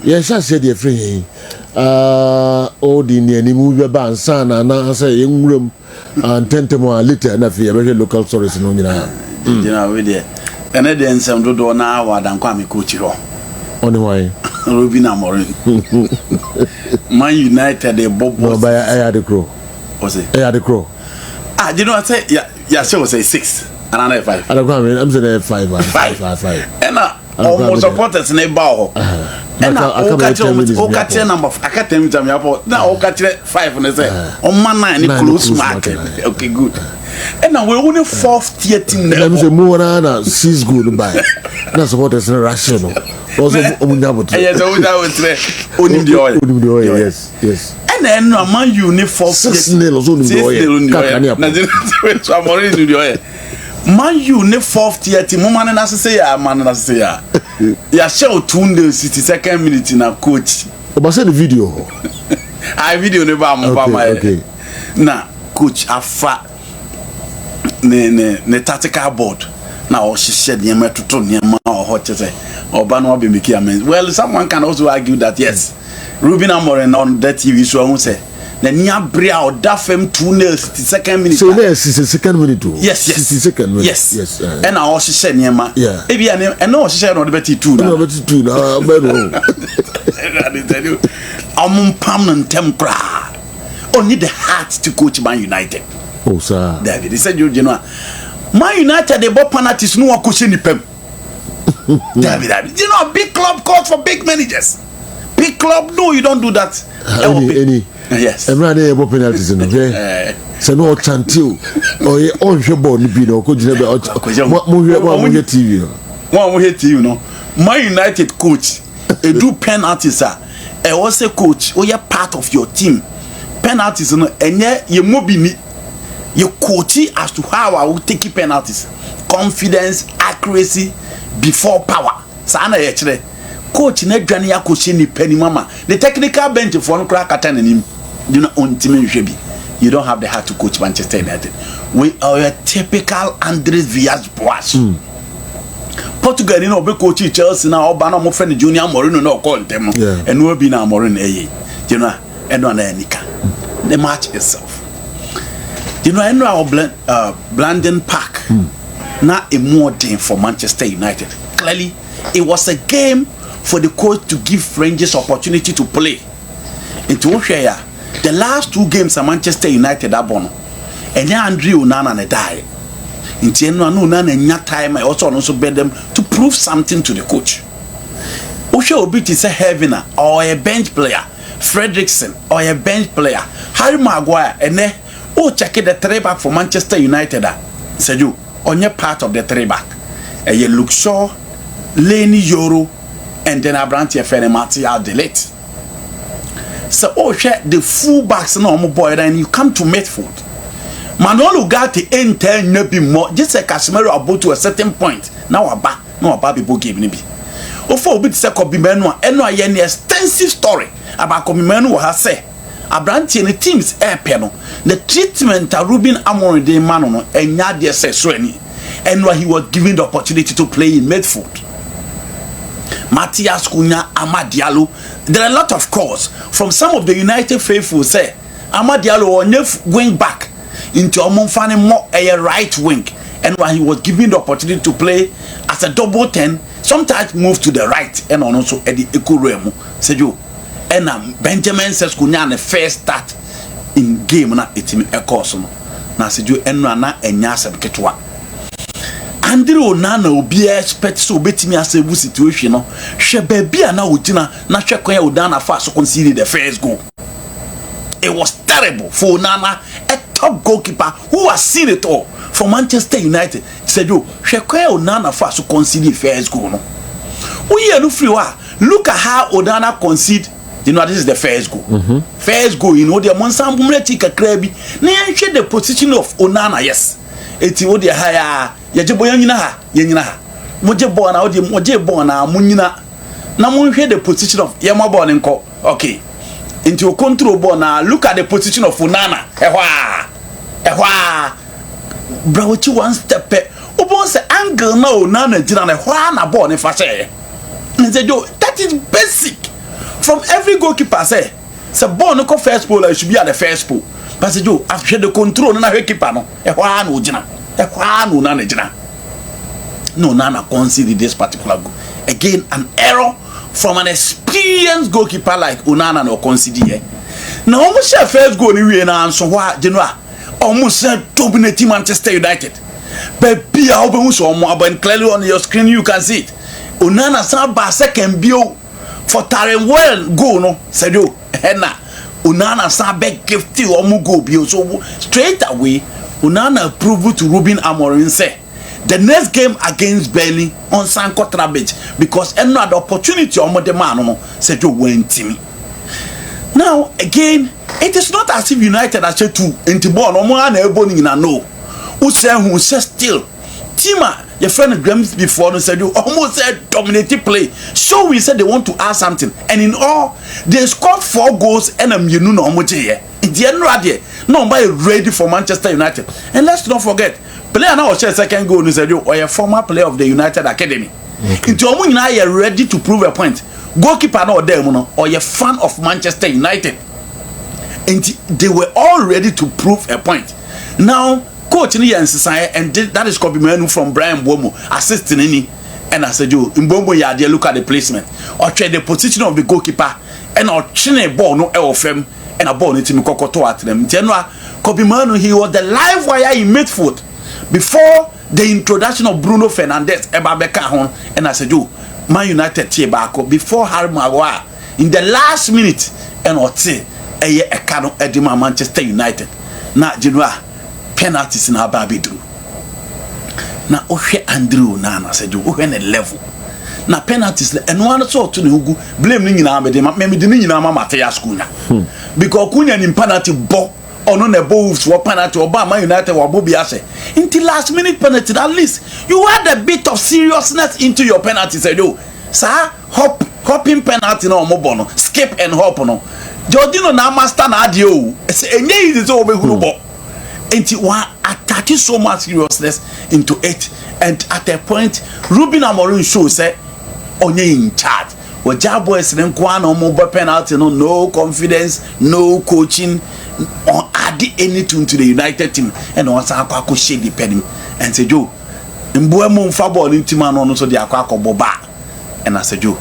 Yes, I said you're free. All the Nimu Ban Sana, I say, young room, and 10 more later, and I feel very local stories in Omina. You know, with it. And then some do now, and Kwame Kuchiro. On the way. Rubina Morin. Man United, they bob by I had the crow. Was it? I had the crow. Ah, you know what I say? Yeah, she was say 6 and another 5. I don't know, I'm saying 5. And almost supporters in a bow. And I can't tell number. I can't tell you now. I can't 5 and say, on my 9 close market. Okay, good. And now we're only 4th tier team. Let me say more than 6 good by. That's supporters in rational. Also, yes, and then Man U need 4th Man U need 4th tier team. Man and say, yeah, show 62nd minute in a coach. But say the video. I video never okay. Now, coach afa ne tactical board. Now she said Yama to turn Yama or hot say or Bano be making amends. Well, someone can also argue that yes, Ruben Amorim on that TV show won't say the near Bria or Daffem 2-0 62nd minute. So yes, it's the second minute too. Yes. 62nd minute. Yes. And now she said Yama. Yeah. Maybe and no she said on the betty 2 now. No betty 2 now. I tell you, I'm permanent temper. Only the heart to coach Man United. Oh sir. David, he said you know. Man United, they bought penalties, no one could see any pem. David, you know, big club calls for big managers. Big club, no, you don't do that. Any. Yes. I'm not able penalties in okay. So no chantil. Oh, yeah, on your board, you know, could you never move your TV? One way to you know. Man United coach, they do penalties, sir. I was a coach, or you're part of your team. Penalties, and yet you move me. You coach as to how I will take penalties, confidence, accuracy before power. Sana yechre coach na dwane ya coach ni penny mama. The technical bench for no crack at him. You know on team you don't have the heart to coach Manchester United. We are a typical Andres Villas-Boas. Portugal, you know, be coach Chelsea now. Obama mo friend Junior Moreno no call them, and we be now Moreno you know, and one the match itself. You know, I know our Blandon Park not a more game for Manchester United. Clearly, it was a game for the coach to give Rangers opportunity to play. Into share the last 2 games at Manchester United are born, and then Andrew Onana die. Into no time I also beg them to prove something to the coach. Osha Obit is a heaven or a bench player, Fredrickson or a bench player, Harry Maguire, and check it the 3-back for Manchester United. Said you on your part of the 3-back. And you look Shaw, Laney Yoro, and then Abrantia Martial delete. So check the full backs no more boy, and you come to midfield. Manolo got the enter maybe more. Just like Casemiro about to a certain point. Now a baby book game maybe. For bit second be menua and no any extensive story about Comimenu has said. Abranti and the team's air panel. The treatment of Ruben Amorim de Manono and Nadia Sessueni, and why he was given the opportunity to play in midfield. Matthias Cunha, Amad Diallo. There are a lot of calls from some of the United faithful say Amad Diallo or going back into Omonfani more a right wing, and why he was given the opportunity to play as a double 10, sometimes move to the right and also at the Ekuremu. Said you. And Benjamin says Kunya the first start in game na etimi ekoso na seju enra na enya asem ketwa Andrew Onana obi expect so betimi asebu situation no hwe ba bia na ogina na hwe kon ya Onana fa so concede the first goal. It was terrible for Onana, a top goalkeeper who has seen it all for Manchester United. Said you hwe kon ya Onana fa so concede the first goal no. We no free wa look at how Onana concede. You know, this is the first goal. First goal, you know, the Monsan Bumreti Kakrabi. Now, the position of Onana, yes. It's what they hire. Yajiboyana, Yenina. Mojabona, Mojabona, Munina. Now, the position of Yamabon and Co. Okay. Into a control bona, look at the position of Onana. Bravo, 1 step. Obon's angle no, Nana, Jiran, a Juana born if I say. That is basic. every goalkeeper say ball no go first pole, it should be at the first pole. But say Joe, after the control na keeper no, e kwa no gina. E kwa no na gina. No, Nana conceded this particular goal. Again, an error from an experienced goalkeeper like Onana no concede here. Now almost share first goal ni we na so wa Genoa. Almost dominating Manchester United. But be open so more, but clearly on your screen you can see it. Onana saba second bio for Taren well go no said you henna Onana saba gifty omu go bio so straight away Onana proved to Ruben Amorim say the next game against Burnley on Sanko Trabage because another opportunity on the man said you went to me. Now again, it is not as if United are said to into born or more than in a no. Who said still Tima, your friend Grams before said you almost said dominating play. So we said they want to add something, and in all they scored 4 goals and you know no much here. In the end, right nobody ready for Manchester United. And let's not forget. Player now share second goal and said you or a former player of the United Academy. Into Omu now you're ready to prove a point. Goalkeeper no there or you're fan of Manchester United. And they were all ready to prove a point. Now coach in and that is copy menu from Brian Bomo assisting any and I said you in Bombo ya there look at the placement or try the position of the goalkeeper and or chine ball no FM and a ball to Kokoto at them. General copy menu he was the live wire in midfield before the introduction of Bruno Fernandes and I said you Man United Tibako before Harry Maguire in the last minute and or say a cano edema Manchester United na Genoa penalties in our baby drew. Now Oshe Andrew Nana said you when a level. Now penalties and one sort to the blaming in our maybe the Nina Matias Kuna. Because Kuna in penalty ball or no the balls were penalty Obama United or Bobby Ashe. Until last minute penalty, at least you had a bit of seriousness into your penalty. Said you, sir, hopping penalty no mobono, skip and hop no. Jordino na master na adio. Enye is over who and one attacking so much seriousness into it, and at a point Ruben Amorim shows say onye in charge well job boys then no mobile penalty no confidence no coaching or add anything to the United team and once akwa shade the pen and say Joe mbuemo mfa ball in team no so the akwa boba and I said Joe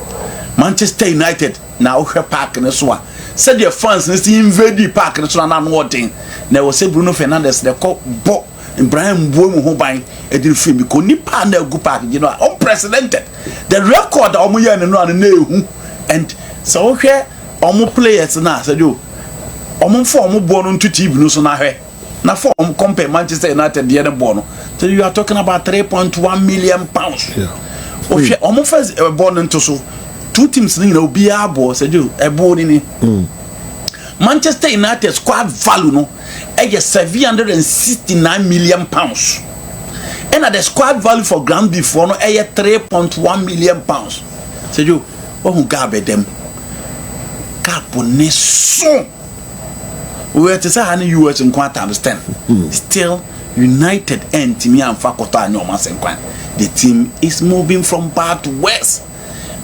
Manchester United na ohwe park ne so a said your fans see invade the park and so na no thing na we say Bruno Fernandes the call bo Brian Boom ho ban e did film because nipa na go park you know unprecedented the record omo ye no na ehu and so hwe omo players na said you omo for omo bo no ntuti bi no so na hwe na for omo compare Manchester United the other bo no so you are talking about 3.1 million pounds yeah omo first bo no nto so two teams ni na obi abo said you e bo ni Manchester United squad value no is 769 million pounds. And at the squad value for ground before no is 3.1 million pounds. So you who gabe them capone so we to say any US in quite understand. Still United and Timmy and Fakota and the team is moving from bad to worse.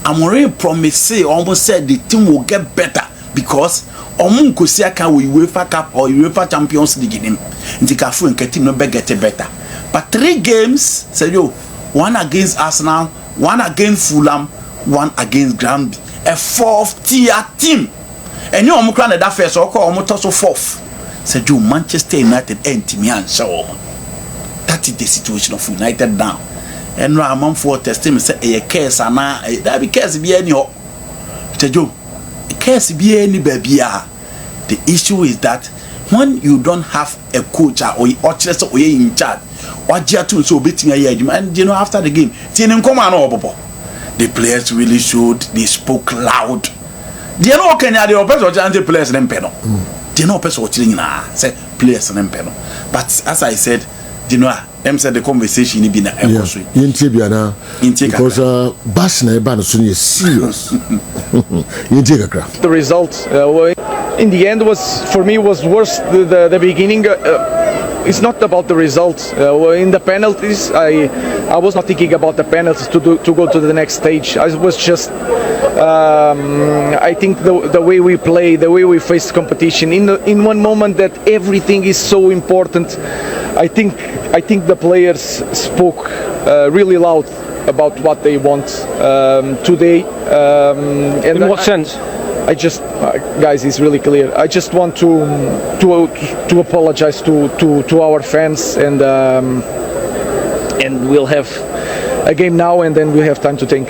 Amorim promise almost said the team will get better because omun kosia ka we UEFA Cup or UEFA Champions League in ndikafu nke team no be get better but 3 games say yo one against Arsenal, one against Fulham, one against Granby, a 4th tier team and you omu kra na that first or call omu to so 4th say yo Manchester United and team and so that is the situation of United now and no amount for testing say e case ana that be case be any ho say yo case be any baby. The issue is that when you don't have a coach or just in charge, or just so beating a and you know after the game, the players really showed they spoke loud. They know Kenya the opposite players in Peno. They know person say players in Peno. But as I said, you know, them said the conversation in been a because Basna Ban is serious. The result in the end was for me was worse. The beginning it's not about the result. In the penalties, I was not thinking about the penalties to go to the next stage. I was just I think the way we play, the way we face competition, in one moment that everything is so important. I think the players spoke really loud about what they want today. In what sense? I just, guys, it's really clear. I just want to apologize to our fans, and we'll have a game now, and then we'll have time to think.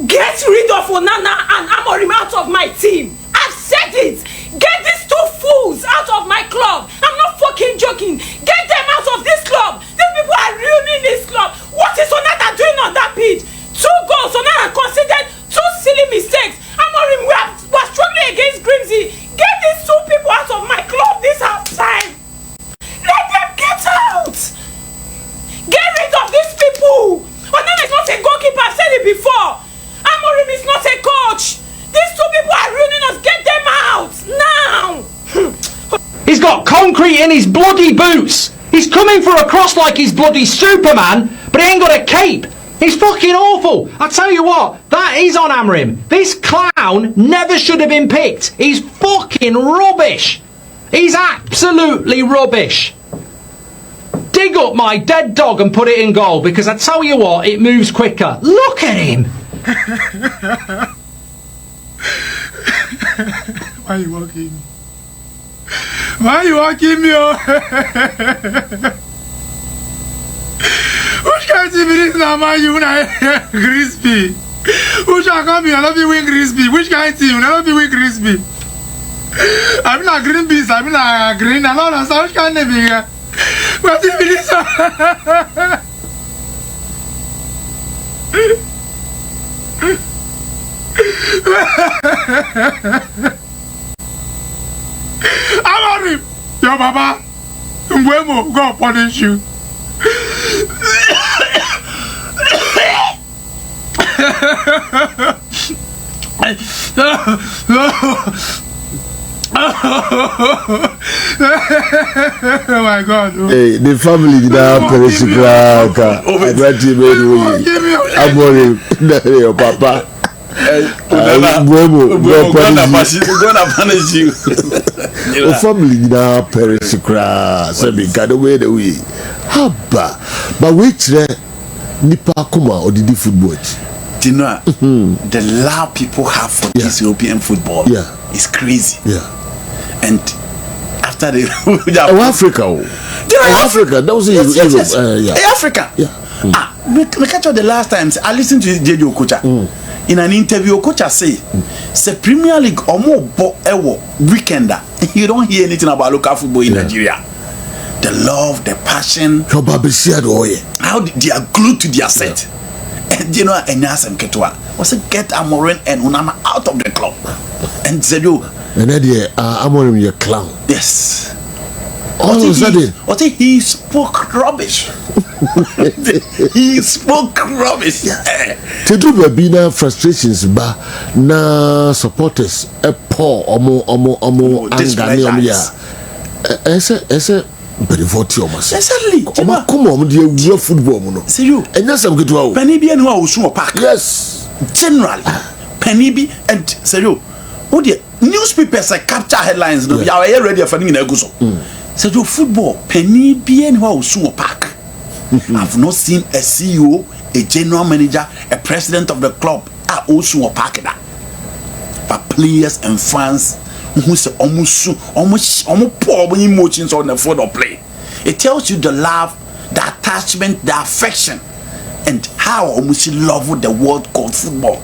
Get rid of Onana and Amorim out of my team. I've said it. Get these two fools out of my club. I'm not fucking joking. Get them out of this club. These people are ruining this club. What is Onana doing on that pitch? 2 goals. Onana considered 2 silly mistakes. Amorim, we're struggling against Grimsby. Get these 2 people out of my club this half time. Let them get out. Get rid of these people. Onana is not a goalkeeper. I've said it before. Amorim is not a coach. These 2 people are ruining us. Get them out now. He's got concrete in his bloody boots. He's coming for a cross like he's bloody Superman, but he ain't got a cape. He's fucking awful. I tell you what, that is on Amorim. This clown never should have been picked. He's fucking rubbish. He's absolutely rubbish. Dig up my dead dog and put it in goal, because I tell you what, it moves quicker. Look at him. Why are you walking? Why are you walking me? Which kind of TV is now my crispy? Who shall come here? I love you win crispy. Which kind of team? I love you win crispy. I'm not green beans. I'm not green. I don't know which kind of thing. What TV is? Amorim, your papa, Mbwemo, God punish you. Oh my God. Hey, the family did not perish. I got you made Amorim, your papa. Gonna punish you. The family did not perish. So we got away the way. Haba, but which Nipa Kuma or the football? Do you know the love people have for this European football is crazy. Yeah. And after the Africa, Africa, that was Africa. Yeah. Me catch up the last times I listened to JJ Okocha. In an interview, Okocha say Premier League omo bo ewo weekender. You don't hear anything about local football in Nigeria. The love, the passion, how they are glued to their set. And you know, and Yasem Ketwa was get Amorim and Onana out of the club. And said you and then Amorim your clown. Yes. All of a sudden, he spoke rubbish. He spoke rubbish. To do Babina frustrations, but na supporters a poor omo anger. Ese very forty almost. Exactly. Come on, dear football. See you. And that's some good one. Penny be and who will park. Yes. Generally, Penny be and say you. Oh dear, newspapers capture headlines. No, you are ready for me. So you football Penny be and who will park. I've not seen a CEO, a general manager, a president of the club are also park that. But players and fans who say almost poor emotions on the field of play. It tells you the love, the attachment, the affection, and how almost love the world called football.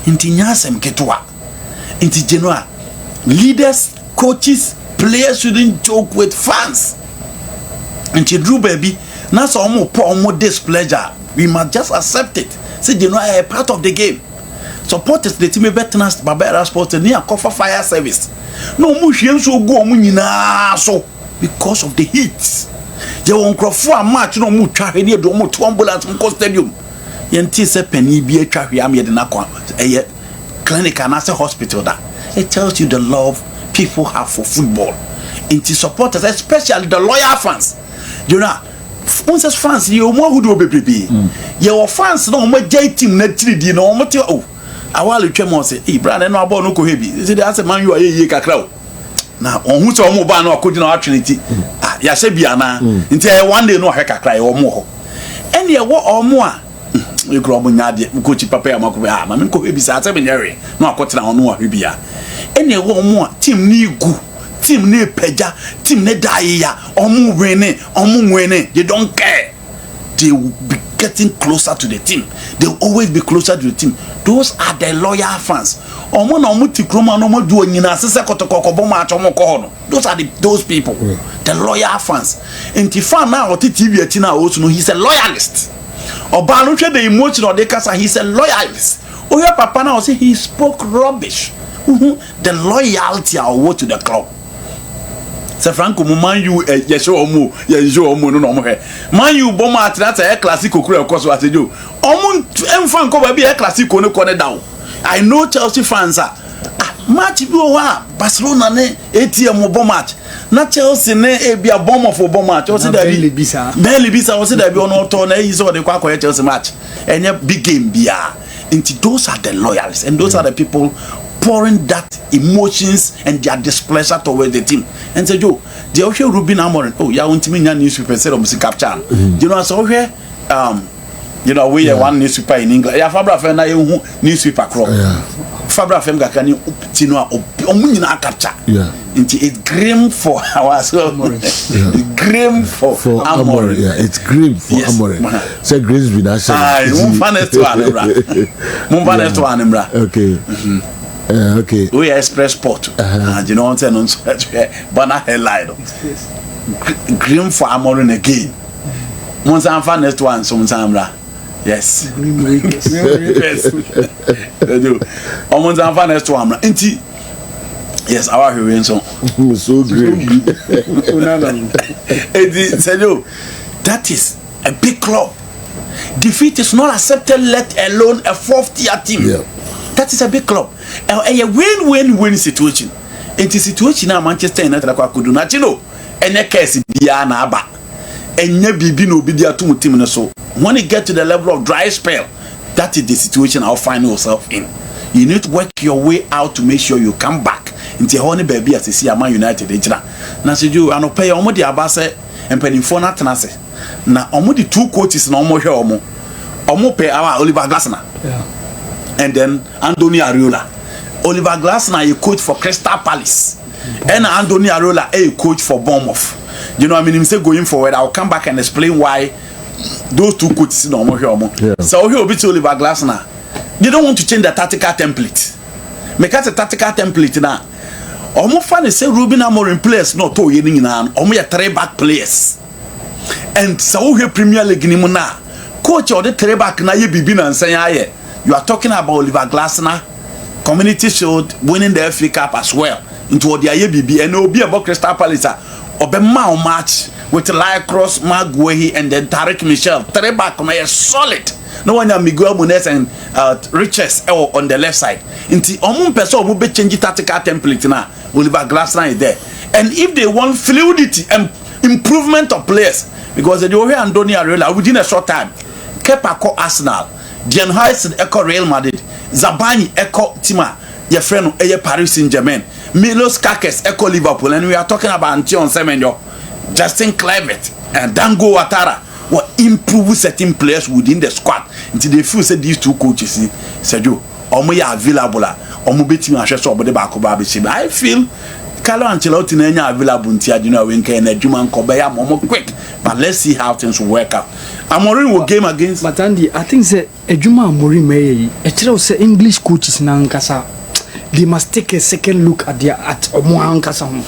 Inti nyasem ketwa. Inti general leaders, coaches, players shouldn't joke with fans. Inti Drew baby, now so almost displeasure. We must just accept it. Say you know a part of the game. Supporters the team better us Barbara Sports near cover fire service. No mushiem so go munina so because of the heat. They won't crop for a match no mu twa here do mu to ambulance mu stadium. Yenti se Penny be twa here am ye de na clinic and as a hospital that. It tells you the love people have for football. Into supporters, especially the loyal fans. You know, once fans you more who do baby. Your fans no more J team na 3D no more oh. awale twem say e bra na no abo no ko hebi say dey say man you aye kakra o na ohun so omo ba na akodi na atwenity ya se bia na nti one day no ahwe kakra e omo ho ene e wo omo a e kro omo nyaade ko chi papa ya makobe ma me ko hebi sa se be nyere no akotena ono ahwe bia ene e wo omo a team ni gu team ne peja team ne daia omo wene they don't care. They will be getting closer to the team. They will always be closer to the team. Those are the loyal fans. Omo na omo ti kroma no mo do nyina sese kotokoko bo ma achomo ko no. Those are those people. The loyal fans. Enti fan na o TV ati na o so no, he's a loyalist. Oba no hwe the emotion o de kasa, he's a loyalist. Oya papa na o say he spoke rubbish. The loyalty or to the club. Se Franco man you ye show omo no mo he man you bo ma atlanta e classico kura ko so asejo omo emfa nko ba bi e classico no ko ne down. I know Chelsea fans are match bi o wa Barcelona ne ATM bo match na Chelsea ne e bia bomb of bo match o se da bi Beli bisa o se da bi ono to na yi so de kwa Chelsea match enye big game bia. Into those are the loyalists and those are the people pouring that emotions and their displeasure towards the team. And say, Joe, the Osho Ruben Amorin, oh, ya want me newspaper said of capture. You know, so here, you know, we are one newspaper in England. Yeah, Fabra Fena, newspaper crop. Fabra Femga can you Tino Omunina capture. Yeah. It's grim for our grim for Amorin. Yeah, it's grim for Amorin. Say Grimsby, that's it. Okay. Okay. We are Express Port. You know what I'm saying? Banner headline. Grim for Amorin again. Once I'm fan next one, some Samra. Yes. Yes. Once I'm fan next one. Yes, our heroine so great. That is a big club. Defeat is not accepted, let alone a 4th-tier team. Yeah. That is a big club. A win-win-win situation. It is situation now Manchester United could do not, you know. And a case Biana Aba. And Nebi no be there to team. So when you get to the level of dry spell, that is the situation I'll find yourself in. You need to work your way out to make sure you come back into honey baby as you see a Man United. Now, so you are not pay Omo the Abase and penny for not Tanase. Now, Omo the 2 coaches no more here Omo pay our Oliver Glasner. Yeah. And then Anthony Areola. Oliver Glasner, a coach for Crystal Palace. And Anthony Areola, a coach for Bournemouth. You know, I mean, say going forward, I'll come back and explain why those 2 coaches no more here. So here will be to Oliver Glasner. They don't want to change the tactical template. Make us a tactical template now. Almost funny say Ruben Amorim players not to yening now. Almost 3-back players. And so here Premier League ni muna. Coach or the 3-back na ye bibina and say aye. You are talking about Oliver Glasner, Community Shield, winning the FA Cup as well. Into the IABB and it will be about Crystal Palace. Or the Mao match with Lycross, Maguire, and then Tarek Michel. 3-back on a solid. No one Miguel Munez and Riches on the left side. Into Omun person will be changing tactical template now. Oliver Glasner is there. And if they want fluidity and improvement of players, because they will hear Anthony Areola within a short time, Kepa call Arsenal. Dian Heisen echo Real Madrid, Zabani echo Tima, your friend Paris Saint-Germain, Milos Kakes echo Liverpool, and we are talking about Antion Semenyo, Justin Kluivert, and Dango Ouattara will improve certain players within the squad until they feel that these 2 coaches, Sergio, Omo ya available, Omo betim ahwe so obode ba ko ba be chibe. I feel Carlo Ancelotti na nya available ntia you know when can adwuma nkoba ya momo quick, but let's see how things will work out. Amorim will game against. But Andy, I think say adwuma Amorim may e kire say English coaches na nkasa they must take a second look at their omo ankasa ho.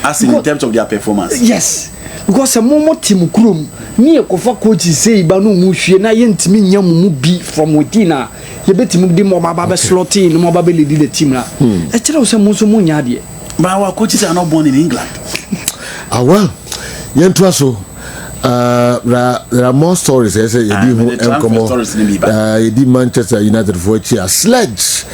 As in terms of their performance. Yes. Because a momo team krum ni ekofa coaches say ba no mu hwe na ye ntimi nya mu bi from within na ye betimu di mo baba be slot in mo baba lead the team na e kire say mo so mo nya de. But our coaches are not born in England. Well, so there are more stories. I say you did Manchester United for a year. Sledge.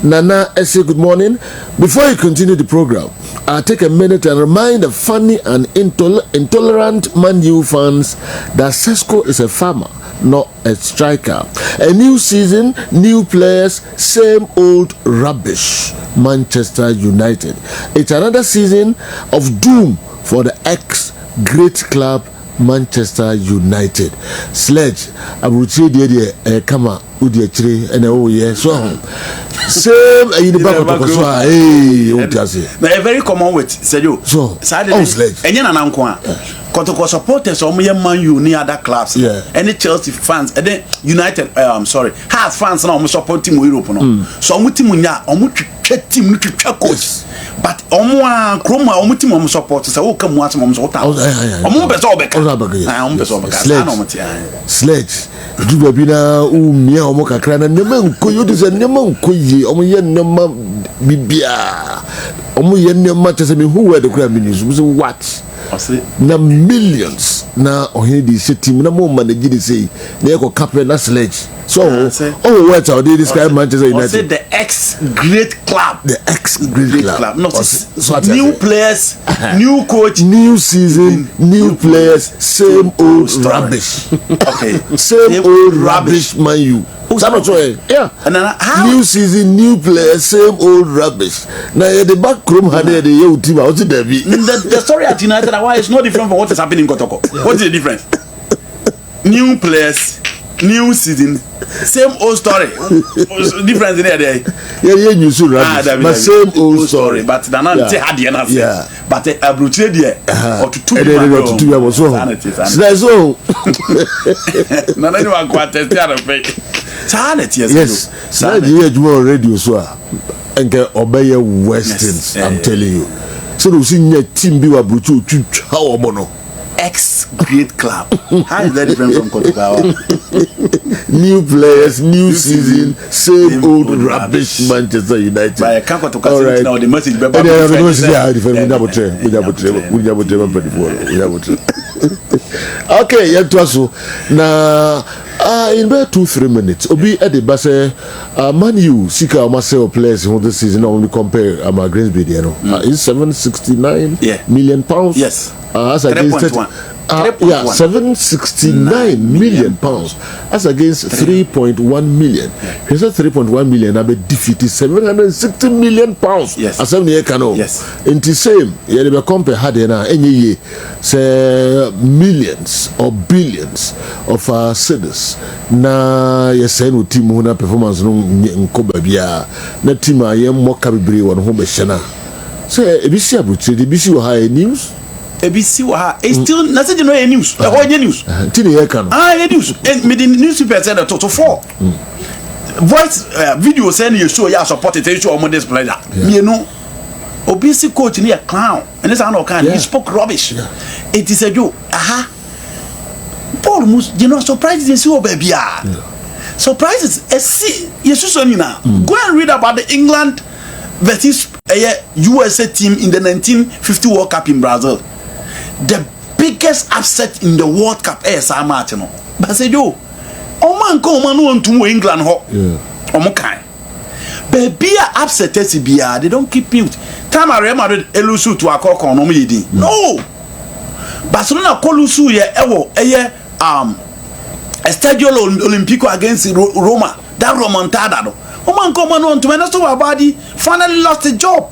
Nana, I say good morning. Before you continue the program, I'll take a minute and remind the funny and intolerant Man U fans that Sesko is a farmer not a striker. A new season, new players, same old rubbish. Manchester United. It's another season of doom for the ex-great club Manchester United. Sledge, Abuchi de Kama Udi Chiri and oh yes, so same in the back of the hey, a very common word, said you. So, Sledge, and you're an uncle. Kotoko supporters or Man U near other clubs, any Chelsea fans, and then United, I'm sorry, has fans now support team Europe. So I'm with Timunya, I'm with team coach. But Omwa Chroma, I'm with team supporters, I will come once mom's water. Sledge, Jubabina, Mia, Omoka Crana, Neman, Koyodis and Neman Koyi, Omoyan Nema Bibia, Omoyan matches. I mean, who were the Grammys? Was what? Na millions na ohidi se team na mo manage say na go captain na Sledge. So what how they describe Manchester United? Say the ex-great club. The ex-great club. No, new players, new coach, new season, new players, same old rubbish. Okay. Same old rubbish, Man U. Yeah. And new season, new players, same old rubbish. Now the back room had the young team. What's it? The story at United is no different from what is happening in Kotoko. What's the difference? New players, new season, same old story. Difference in there. Yeah, you should rubbish. But same old story. But the man say had the answer. Yeah. But a brutal there or to two years old. So no, no, you quite tested. Yes, Saturday you radio so and obey Westerns. I'm telling you. So you see your team be abuchu how mono. Ex-great club. How is that different from Kotokawa? New players, new season, same old rubbish Manchester United. But I can't go to Kotokawa now. The message be okay, yeah, to us now. In about 2-3 minutes, Obi at the base, Man U, Sika, Marcel players who this season only compare Grimsby, is 769 million pounds. Yes. As against 769 million pounds as against 3.1 million. He said 3.1 million, I bet defeated 760 million pounds. Yes. As 7 year cano. Yes. In the same, you never compare had any year, say millions or billions of cedars. Na yes, I know team who performance no nkobabia. Na team I am more cabri one home shana. Say, ABC abuchi, the BC will high news. ABC wa it's still nothing no news. The whole news. Tini here can. News. And me the newspaper said that to 4. Voice video saying you show ya support it show on this player. You know. OBC coach near clown. And this no kind. He spoke rubbish. It is a joke. Paul Mus, you know, surprises you baby. Surprises. See, you now. Go and read about the England versus USA team in the 1950 World Cup in Brazil. The biggest upset in the World Cup is Martino. But say yo, Oman ko Oman want to England ho. Omokai. Baby upset SBR, they don't keep mute. Time I remember elusu to akoko on omiyedi. No. Barcelona kolusu ye ewo Estadio Olimpico against Roma. That remontada do. Oman ko Oman want to body finally lost the job.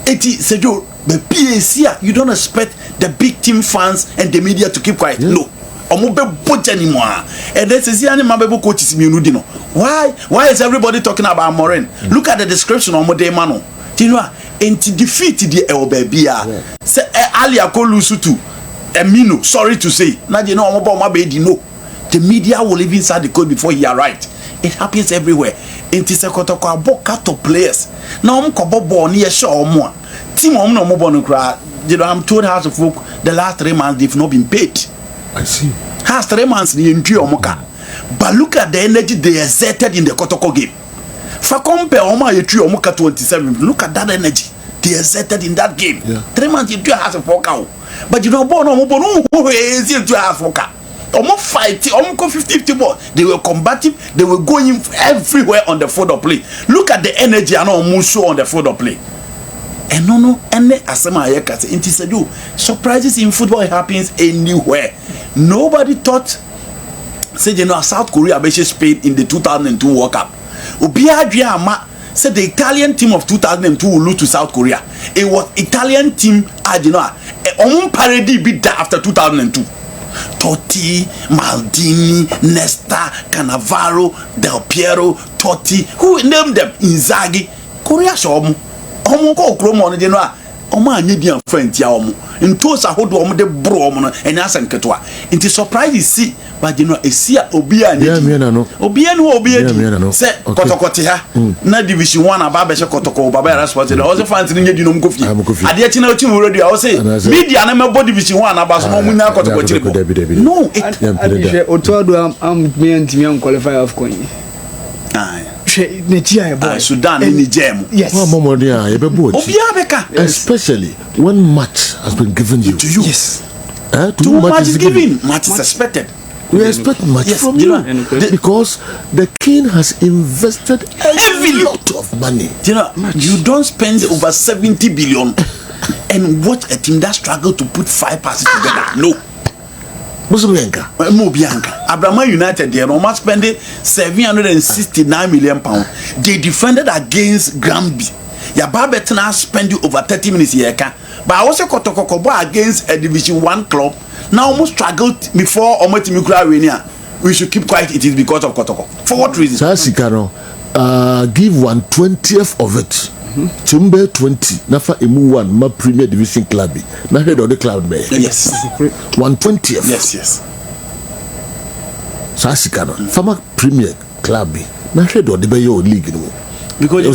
Say yo, the PAC, you don't expect the big team fans and the media to keep quiet. No. Omobe boch anymore. And then say any mabebo coaches miunudino. Why is everybody talking about Morin? Look at the description of Mode Mano. You know, into defeat the Elbebia. Say Ali Akolusu to Emino, sorry to say. Now you know Omoba Mabedi no. The media will live inside the code before he arrived. It happens everywhere. Into Sekotoko boka to players. Now I'm kobo near show more. Team no more cry. You know, I'm told House of Folk the last 3 months they've not been paid. I see. Has 3 months the entry Omoka. But look at the energy they exerted in the Kotoko game. For compare Oma Yetri Omoka 27. Look at that energy they exerted in that game. 3 months you House of Folk. But you know, who is it to have Folk? Almost fight, almost 50 ball. They were combative, they were going everywhere on the field of play. Look at the energy and almost show on the field of play. And no, asema ayekase. Inti said you surprises in football happens anywhere. Nobody thought say you know South Korea be Spain in the 2002 World Cup. Obi adria ama said the Italian team of 2002 will lose to South Korea. It was Italian team you know parody beat that after 2002. Totti, Maldini, Nesta, Cannavaro, Del Piero, Totti, who named them? Inzaghi. Korea show omo ko kromo no de no a omo anye dia friend ya omo nto sa hodo omo de bro omo no enya asenketo a nti surprise see but you know esia obi anye obi anu obi edi se kotokote ha na division 1 aba be she kotoko baba ya sport de o se fans ni nyedi no mkofi ade chi na ochi mu radio o se media na mebo division 1 aba so mo nya kotokote no it otodo am me antimi am qualify of coin Sudan in Niger. Yes. Especially when much has been given you. To you. Yes. Too much is given. Much is expected. We expect much from you because the king has invested a lot of money. You don't spend over 70 billion and watch a team that struggle to put 5 passes together. No. Musubianka. Abraham United they almost spent 769 million pounds. They defended against Granby. Ya Babetna spend you over 30 minutes here. But I also Kotokobo against a Division 1 club. Now almost struggled before Omotimukra. We should keep quiet. It is because of Kotoko. For what reason? Sasikano, give 1/20th of it. Chumbe 20 nafa emu 1 ma Premier Division club na head of the club be yes 1/20th yes Sasikano former Premier club na head of the be your league no because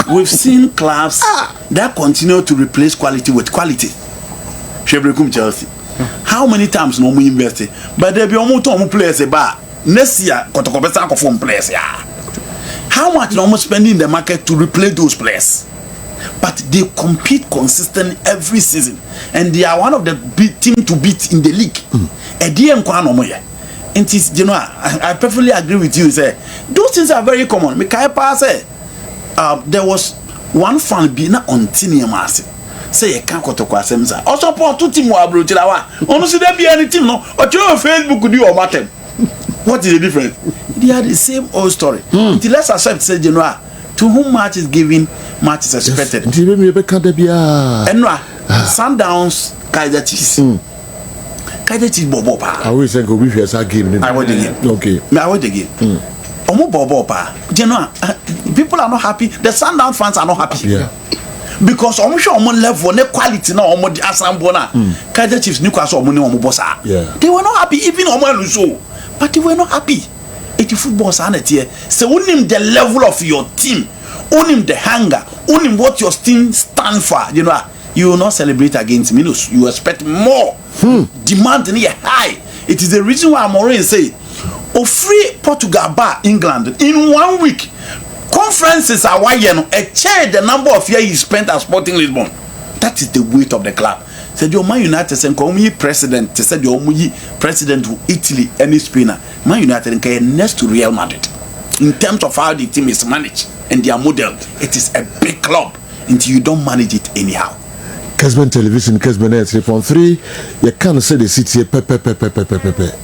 we've seen clubs that continue to replace quality with quality. Shebrekum Chelsea how many times no we invest but there be omo players ba next year Kotoko better perform players how much normal spending in the market to replace those players? But they compete consistently every season, and they are one of the team to beat in the league. And you know, I perfectly agree with you. Say those things are very common. There was one fan being on Tini Masi. Say you can't go to Kwasemza. Also, point two team wa bro. Honestly, there be any team no. Or your Facebook could do or matter. What is the difference? They are the same old story. Until let's accept, say, you know, to whom much is given, much is expected. And Sundowns, Kaiser Chiefs. Kaiser Chiefs, Bobo Pa. I always think we have a game. I want the game. Okay. I want the game. Omo Bobo Pa. You know, people are not happy. The Sundowns fans are not happy. Yeah. Because omo show omo level, ne quality na omo di asambo na. Kaiser Chiefs Newcastle omo ne omo bossa. They were not happy, even omo Luso. But they were not happy. It's football sanity here. So own the level of your team, own the hunger, own what your team stand for. You know, you will not celebrate against minus. You expect more. Demand near high. It is the reason why I'm already saying, free Portugal bar England in 1 week. Conferences are why you know a chair the number of years you spent at Sporting Lisbon. That is the weight of the club. Said your Man United said come president said your president of Italy and Spain. Man United can next to Real Madrid in terms of how the team is managed and their model. It is a big club until you don't manage it anyhow. Kessben Television, Kessben 3.3. You can't say the city pepe.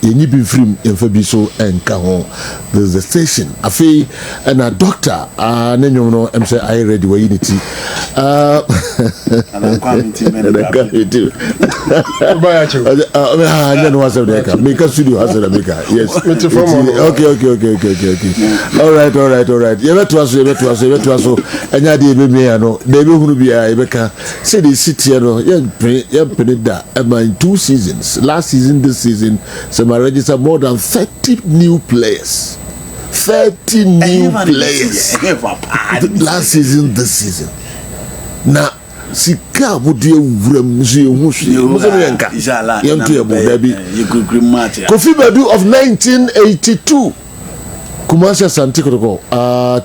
You need be free in Fabiso and Kahon. There's the station. I feel and a doctor. Then you know, I'm saying I ready where you need to. And I'm coming to make a studio has a maker. Yes. Okay. All right. You better to us. And I did me. I know. They will be a Rebecca. Say the city. In 2 seasons, last season, this season, so I registered more than 30 new players. 30 new players. Last season, this season. Now, Sika would you Kofi Badu of 1982. Kumasi Santikotoko,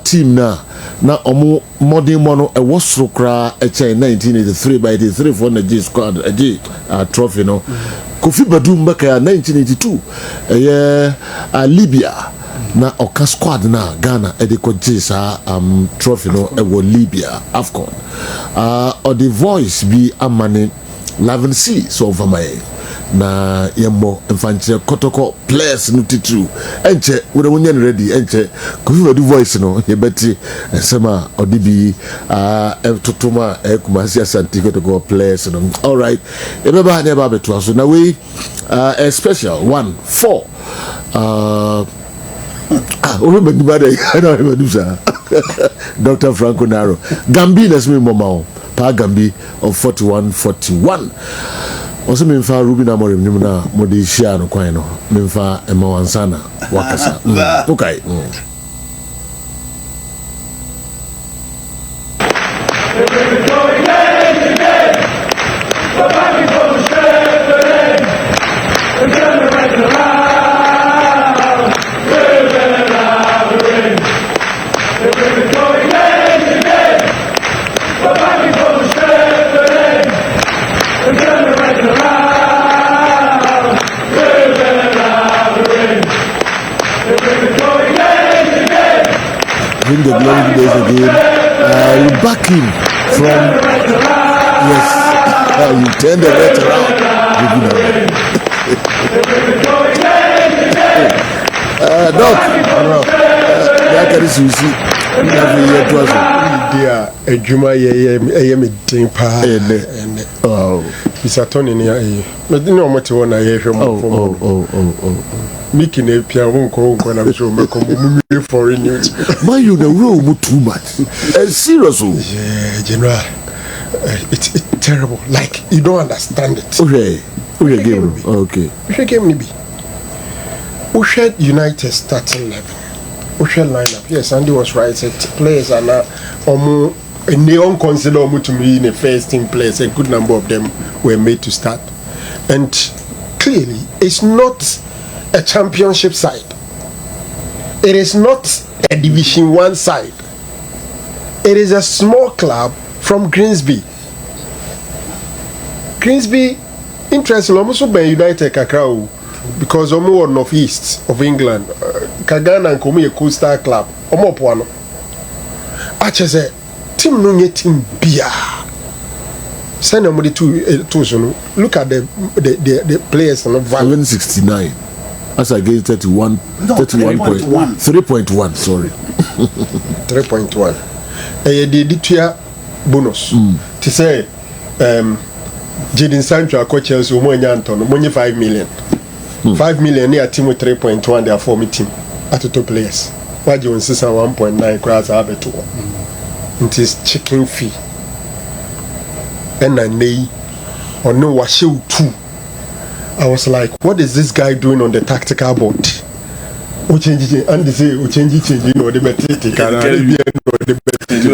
team now. Na omo modern mono e was kra e chain 1983 by 83 for the G squad trophy no Kofi Badu mbaka 1982 Libya na oka squad na Ghana e de ko G trophy no e wo Libya AFCON or the voice be amane 11C so over my na yemmo mfanche kotoko players no titru enche we wonye ready enche kofi do voice no ye beti ensema odibi totoma kumasi asante kotoko players no. All right, e be ba beto so na we a special 1-4 remember the bad I don't remember Dr. Franco Naro Gambi let's me mama pa Gambi of 41-41 also me fa Ruby na more nim na mo de share no kwan no me fa ema wansana wakasa okay bring the glory days again. You back him from yes. You turn the right around. Doc, that is you see. Every year to us. Dear, a Juma, I am a dimpa. Oh, it's a ton in here. But you know what you want to hear from. Making a piano when I'm sure my foreign news. Man, you the room too much. Seriously. Yeah, General. It's terrible. Like you don't understand it. Okay. Okay. Which game maybe? Ushed United starting level. Ushed lineup. Yes, Andy was right. Players are not and they don't consider to me in the first team players. A good number of them were made to start. And clearly it's not a championship side. It is not a Division 1 side. It is a small club from Grimsby. Grimsby interest almost be United Kakrao because omo north east of England. Kagana and Komi a coastal club. Omo poano. Achese team no nye team bia. Send them the two. Look at the players on 769. As against 31, no, 3.1, sorry. 3.1. The tuya bonus. To say, Jadon Sancho, Chelsea, money 5 million. 5 million near team with 3.1, they are forming team at the top players. Why do you insist on 1.9 crowds have it? It is chicken fee. And I nay or no wash you too. I was like, what is this guy doing on the tactical board?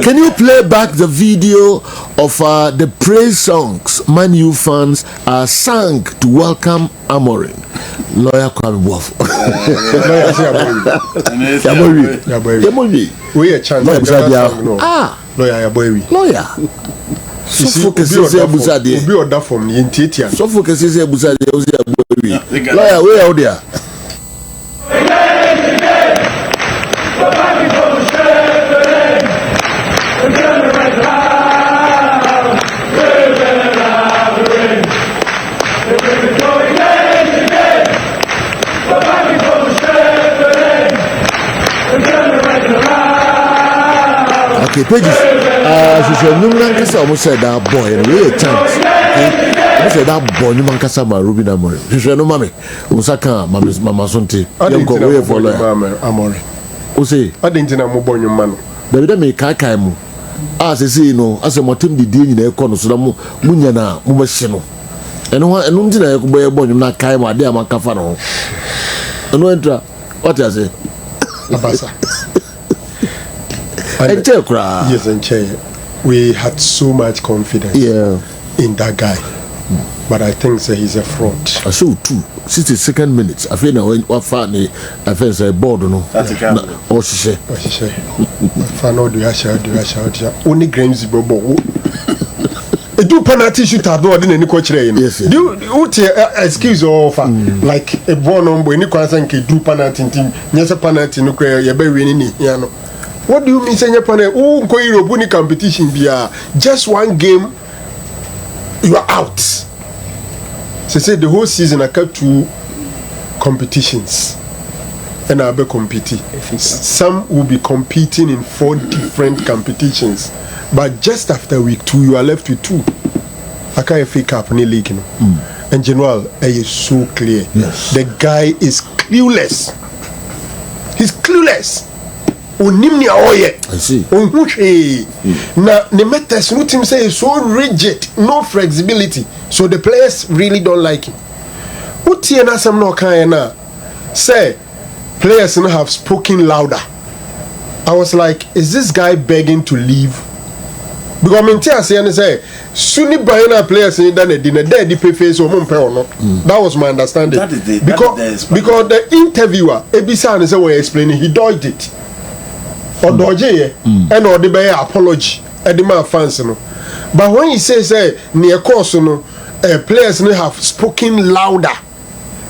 Can you play back the video of the praise songs Man U fans sang to welcome Amorim? Lawyer Kwame Wolf. We a chance. Lawyer. So focus is Abusadi. Be order from the Intitian. So focus is Abusadi. Lawyer, where out there? Okay, Pages. She said, "No man can say almost said that boy, and we a chance." Okay, I said that boy, no man can say my Ruby Amore. She said, "No, mommy, Osaka, mama Sonte, young go away for Amore." O say, I didn't know more boy, man. David make Kakaimu. As I say, no, as a motim the dean in a corner, so Munyana, Mumashino. And one and Untina could be a boy, not Kaima, dear Macafano. And no enter. What I say? Abasa. Yes, and we had so much confidence in that guy. But I think he's a fraud. I saw 62nd minutes. I feel now what funny. I feel say board no. That's a camera. Oh she say. Fano do asha. Only Grimsby bobo. Do penalty shoot at door any coach rain. Yes. Do excuse offer like a born on any concern can do penalty team. Yes a penalty no clear you be winning no. What do you mean say penalty? Oh go Europe competition be just one game you are out. So say the whole season I got 2 competitions. And I'll be competing. Some will be competing in 4 different competitions. But just after week 2, you are left with 2. I can't fake up any league. And General, is so clear. Yes. The guy is clueless. He's clueless. Onimni aoye. I see. Now, the methods no team say is so rigid, no flexibility. So the players really don't like him. Uti na some no kind na say players have spoken louder. I was like, is this guy begging to leave? Because I mean, say, Sunni Bayana players in the dinner, they pay face or not. That was my understanding. That is because the interviewer, Ebisan is explaining, he dodged it. Or dodge and or the apology at the man fans. But when he says, near course, players have spoken louder.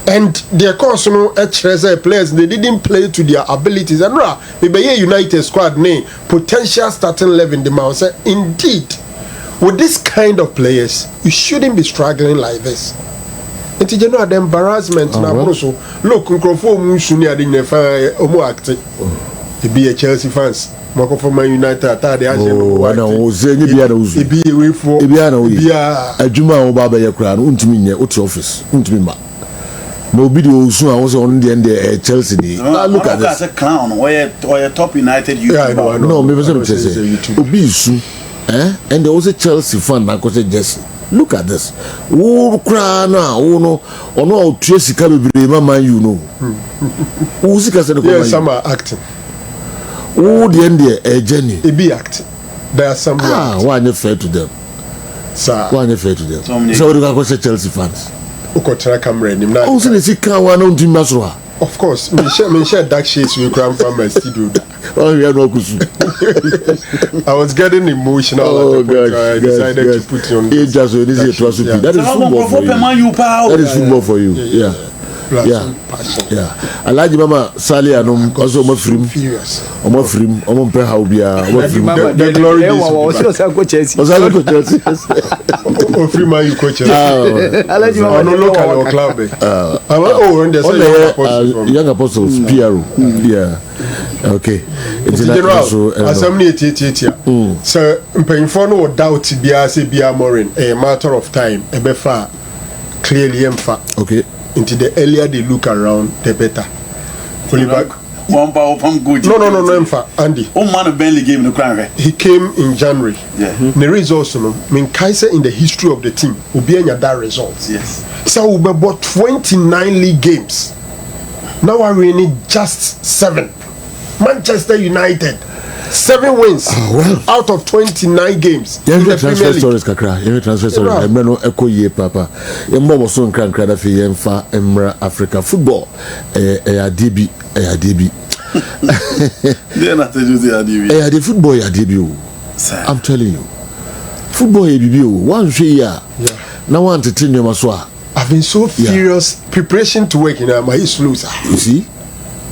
And their course, players, they didn't play to their abilities. And maybe United squad name potential starting 11 the man said, indeed, with this kind of players, you shouldn't be struggling like this. And you know the embarrassment now also. Look, Nkrofo Musuni are in the Omo acting. He be a Chelsea fans. Mako for Man United ata de aje no wa na wo ze ni bia na uzu ebi ewe fo ebi ana wo adwuma wo ba ba ye kra no untumi nye o office untumi ma no obi de osu a wo se on de Chelsea ni look at this clown or top United YouTuber no me say obi isu and there was a Chelsea fan na ko say Jesse look at this wo kra na wo no ono o tue sika bebre ma Man you know wo sika se ko Man yes some are acting. Oh, the end a journey. It be act. There are some. Why not fair to them? Sir. Why not fair to them? So we go say Chelsea fans. Ukotra camera him now. Also, they see can one on team Masra. Of course, me share dark shades with Kerm from my studio. Oh, we are no kusu. I was getting emotional. Oh God! I decided to put you on. It just this is a that is football for you. That is football for you. Yeah. Yeah. Alaji mama Sali anum also omo frim. Omo frim, omo mpe ha obia, omo frim. The glory is. Also go Chelsea. Also go Chelsea. O frim man you coach. Alaji mama no local club. And there's young apostles PRO. Yeah. Okay. It's general assembly etiatia. So mpanyfo no doubt bia say bia morin a matter of time e be fa clearly emfa. Okay. Into the earlier they look around, the better. No, Andy. Oh man, of Bentley game in the crown. He came in January. Yeah. The results, Kaiser in the history of the team will be in that results. Yes. So we bought 29 league games. Now we need just 7. Manchester United. 7 wins out of 29 games. In the transfer stories, Kakra. In the transfer stories, I know Echo Ye Papa. Yembo was so incredible that he Yemfa Emra Africa football. DB. They're not to do the DB. The football DB. I'm telling you, football DB. One year. Now one to train your maswa. I've been so furious preparation to work in my loser.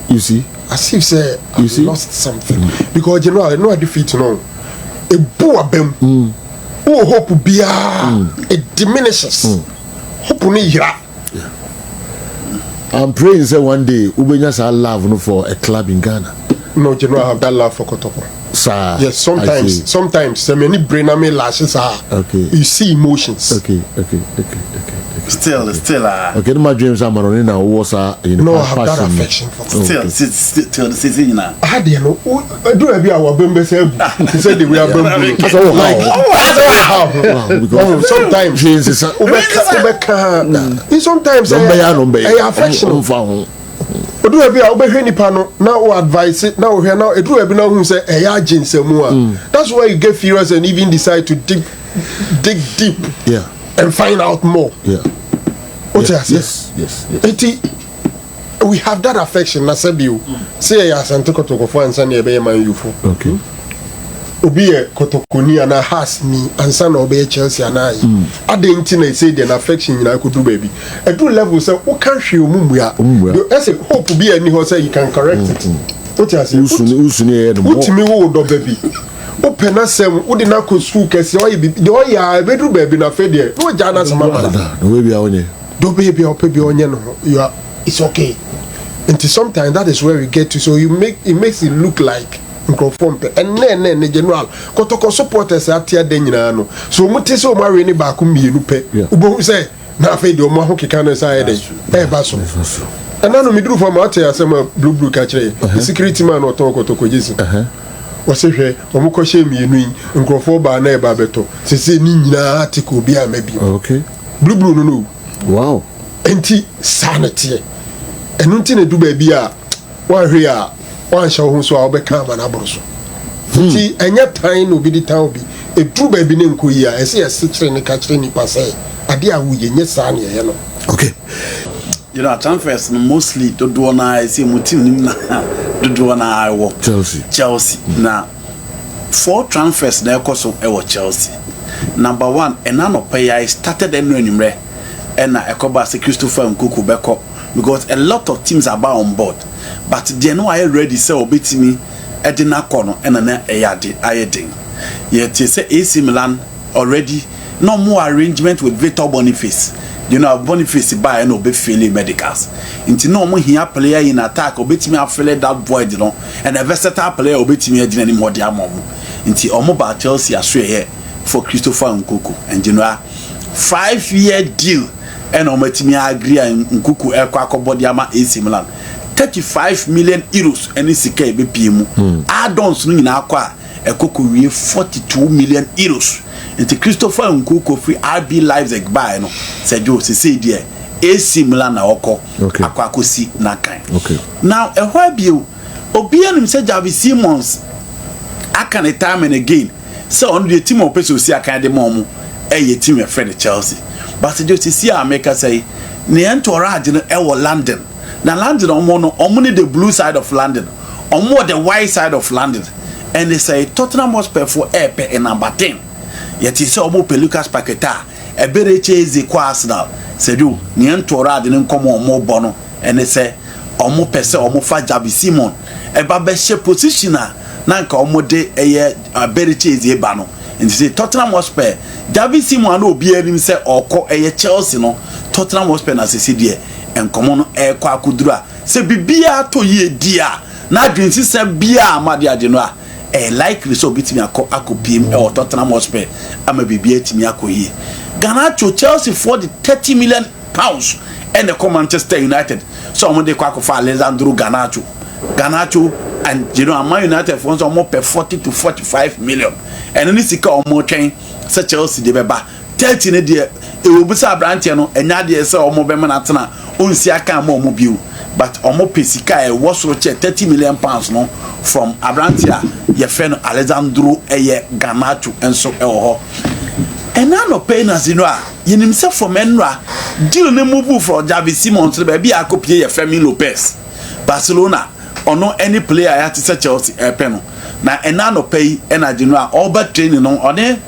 You see. As if say I've lost something because general I know I defeat no a boa bem oh hope bia it diminishes hope ni hira. I'm praying say one day ubenya sa love no for a club in Ghana. No, general I have that love for Kotoko. Sir, yes, sometimes so many brain me lashes are okay. You see emotions. Okay. Still okay, my dreams are running now. Was no, I have that affection for still the season you know. I had do our bembe say he said we are bembe. Because sometimes sometimes I affection. Odu ebi a obehwe nipa no na o advise it na o hwe na edu ebi na hu say eya aginsemu a. That's why you get furious and even decide to dig deep and find out more. Yes. We have that affection na sebio. Say ya asante kotoko ansa na ebe man yufo. Okay. Obi e kotokoni ana has me ansa na obe Chelsea ana yi. Adenti na say the affection na kudu baby. Edu level say o kan hwe omumbu ya. You say hope be any ho say you can correct it. What you say? Usuni e no. Utimi wo do baby. Open asem wo de na ko school kese o ye bi de o ya bedu baby na fe de. No ja na sama. No we be awonye. do baby or baby on you are it's okay. And sometimes that is where we get to, so it makes it look like conform and then the general kotoko supporters at here then no so muti so marry ni back mienu pe ubo say na fe de o ma ho keka no say dey e ba so and now me do for ma tell asem blue ka kire the security man o ton kotoko jesi o se hwe o mo ko she mienu yi nkrofo ba na e ba beto se se ni nyina article bi a mabi okay blue no wow enti sanity enu nti ne du ba bi a wa hwe a one show who so obeka ma na boroso ti enya tan no bi di tan obi e dru ba bi ne nkoyi a ese ese kire ne ka kire ni pase ade a wo ye nye sa ne ye no okay you know transfers mostly to do na I see mu team nim na do na I work Chelsea na 4 transfers na ekoso e wo Chelsea. Number 1 enano pay I started enu enimre and na ekoba se Christopher Nkunku beko because a lot of teams are on board. But they know I ready say obetimi edina kono ena na eyade ayedin yet say AC Milan already no more arrangement with Victor Boniface. You know Boniface buy no be feeling medicals into no more here player in attack obetimi afele that void you know and a versatile player obetimi edina ni more dia mom into omo ba Chelsea aswe here for Christopher Nkunku and you know 5-year deal and ometimi agree Nkunku akobodi ama AC Milan 35 million euros any sika ebe piemu add-ons no nyina akwa ekoko wie 42 million euros into Christopher Nkunku free RB Leipzig buy no Sergio say there AC Milan na oko akwa kosi na kan now ehwa bio obi anim say Javi Simons akane time and again say on the team of person see akan de mom eye team e friend Chelsea but Sergio see America say ne entourage no e wo London. Now London omo the blue side of London, omo the white side of London, and they say Tottenham must pay for air in number 10. Yet he say omo pe Lucas Paqueta, e bere chase kwa Arsenal. Say do ni entora de nkomo omo bono, and they say omo pese omo fa Javi Simon, e ba be she positioner na nka omo de eye bere chase e ba no. And they say Tottenham must pay Javi Simon no obi enim say oko eye Chelsea no Tottenham must pay na say die en komono e kwa kudura se bibia to ye dia na dwinsi se bia amade ade no a e likely so bitimi akopiem e Tottenham Hotspur ama bibia timi akoyi Garnacho Chelsea for the 30 million pounds and the Manchester United so omo de kwa kofa Alessandro Garnacho and you know Man United for so more per 40 to 45 million and any sika omo twen se Chelsea de beba 30 ne de e obusa branche no enya de se omo be na tena onsi aka ma omo biu but omo pesika e wosoro che 30 million pounds no from Abrantia ye fen Alessandro eye Garnacho enso e ho ena no pay na zino a yenim se from enra deal ne move for Javi Simons be bia akopie ye Fermin Lopez Barcelona ono any player ya ti se Chelsea e pe no na ena no pay ena zino a over training no one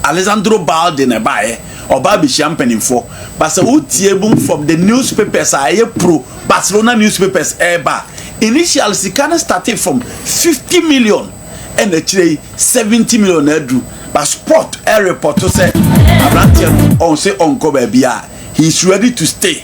Alessandro Balde ne bae oba be champagne for but say utiebum from the newspapers aye pro Barcelona newspapers eba initial sikana started from 50 million and actually 70 million edu but sport a report to say Abrantian on say onko bia he's ready to stay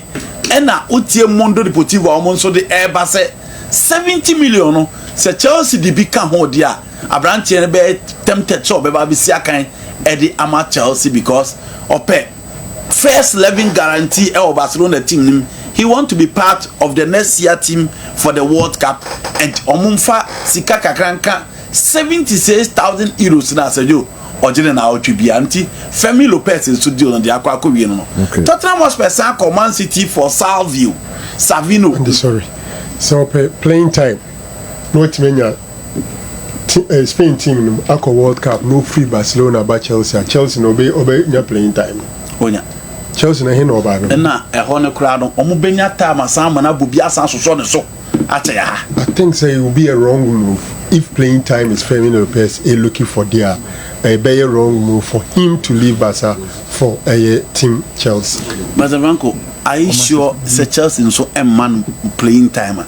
and na utie Mundo Deportivo almost so the eba say 70 million no say Chelsea di become ho dia Abrantian be tempted so be ba bi siakan Eddie ama Chelsea because ope first 11 guarantee of Barcelona team he want to be part of the next year team for the World Cup and omumfa sika kakranka 76,000 euros na Sergio ojine na otwi anti Fermin Lopez in studio no de akwa wie no Tottenham Hotspur san Man City for Savino sorry so playing time no timenya Spain team Aqua World Cup no free Barcelona but Chelsea no be nya playing time onya Chelsea na hin no ba na e ho ne kura no omo benya time asan na bobi asan so ne so ate ya I think say it will be a wrong move if playing time is Fermin Lopez looking for their be a wrong move for him to leave Barca for a team Chelsea but Franco are you sure say Chelsea so a man playing time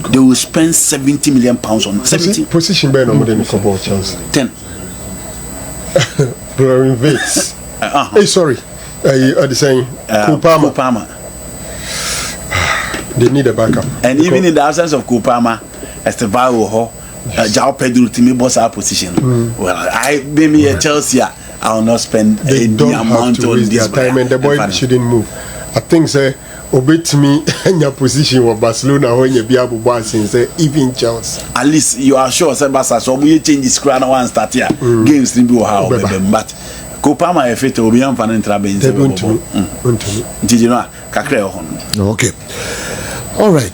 they will spend 70 million pounds on 70 position by no more than football Chelsea 10 Florian Vix hey sorry the saying Kupama. They need a backup. And even in the absence of Kupama, Estevao Jao Pedro to me boss our position. Well, I maybe a Chelsea, I will not spend they any don't amount have to on waste this their time, and the boy shouldn't move. I think say obey me in your position with Barcelona when you be able to say even Chelsea. At least you are sure say Barca so we change this crown one start here. Games will how but Kupama if it will be on fan trabe Did you know? Okay. All right.